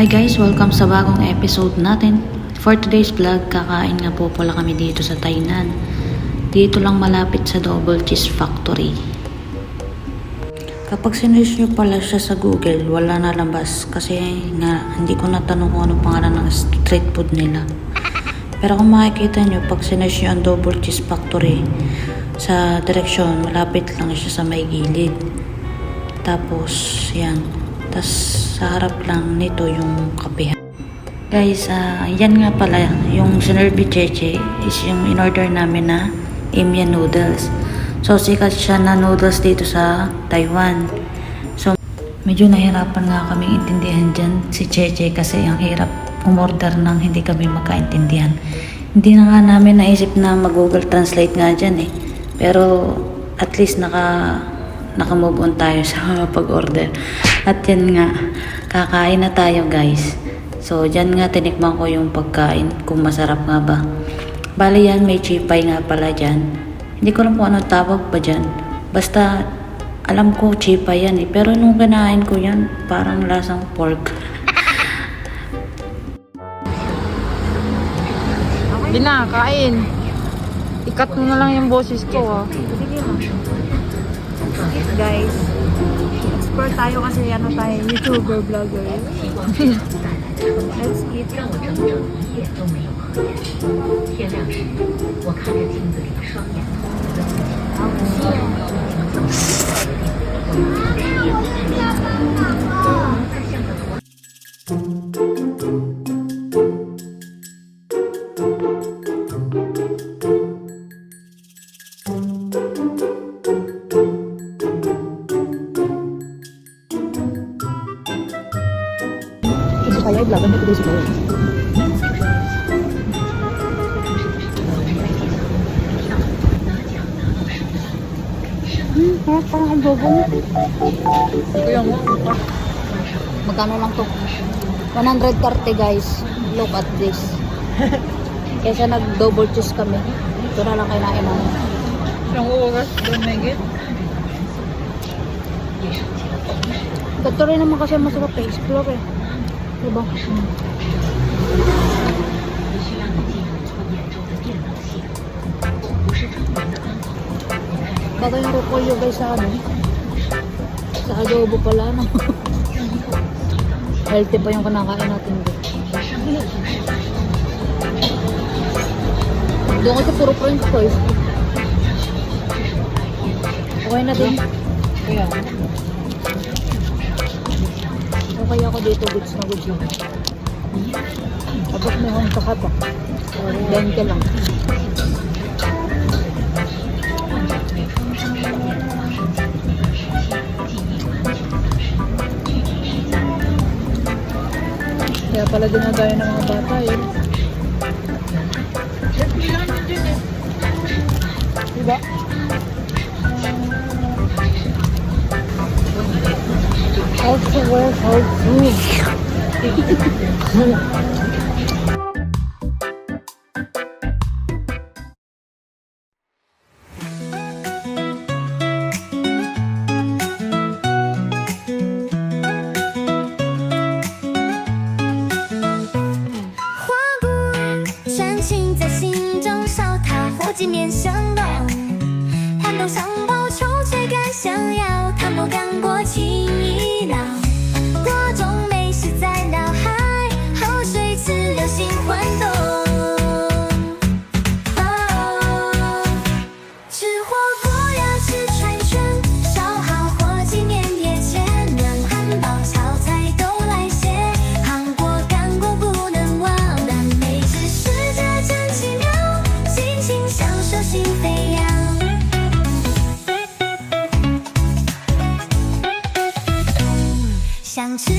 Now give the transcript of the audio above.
Hi guys, welcome sa bagong episode natin. For today's vlog, kakain nga po pala kami dito sa Tainan. Dito lang malapit sa Double Cheese Factory. Kapag sinearch nyo pala siya sa Google, wala na labas kasi nga hindi ko natanong kung ano pangalan ng street food nila. Pero kung makikita nyo, pag sinearch nyo ang Double Cheese Factory, sa direksyon, malapit lang siya sa may gilid. Tapos, yan. Tapos, sa harap lang nito yung kape. Guys, yan nga pala, yung sinerbi cheche is yung in-order namin na Imian noodles. So, sikat siya na noodles dito sa Taiwan. So, medyo nahirapan nga kami intindihan dyan si Cheche kasi ang hirap umorder nang hindi kami magkaintindihan. Hindi na nga namin naisip na mag-Google Translate nga dyan eh. Pero, at least naka-move on tayo sa pag-order. At yan nga, kakain na tayo guys. So, dyan nga tinikman ko yung pagkain, kung masarap nga ba. Bali yan, may chipay nga pala dyan. Hindi ko alam kung anong tawag pa dyan. Basta, alam ko chipay yan eh. Pero nung kinain ko yan, parang lasang pork. Hindi na, kain. Ikat mo na lang yung boses ko Guys, expert tayo kasi tayo, YouTuber, vlogger. Let's eat. 天亮时，我看着镜子里的双眼，Kaya i-vlogan na ito siguro. Parang ang bobo mo. Magkano lang to? 130 guys. Look at this. Kesa nag-double cheese kami. Ito na lang kainain namin. Isang oras doon na higit. Ito rin naman kasi masarap eh. Explore eh. Diba? Bagay yung repolyo guys sa sa adobo pala healthy pa yung kinakain natin doon kasi puro french fries. Okay na din. Okay ako dito, goods na goods lang. Tapos may hong kakata 20 lang. Kaya pala dinadayo ng mga bata yun. Diba? Also wear hard food.想吃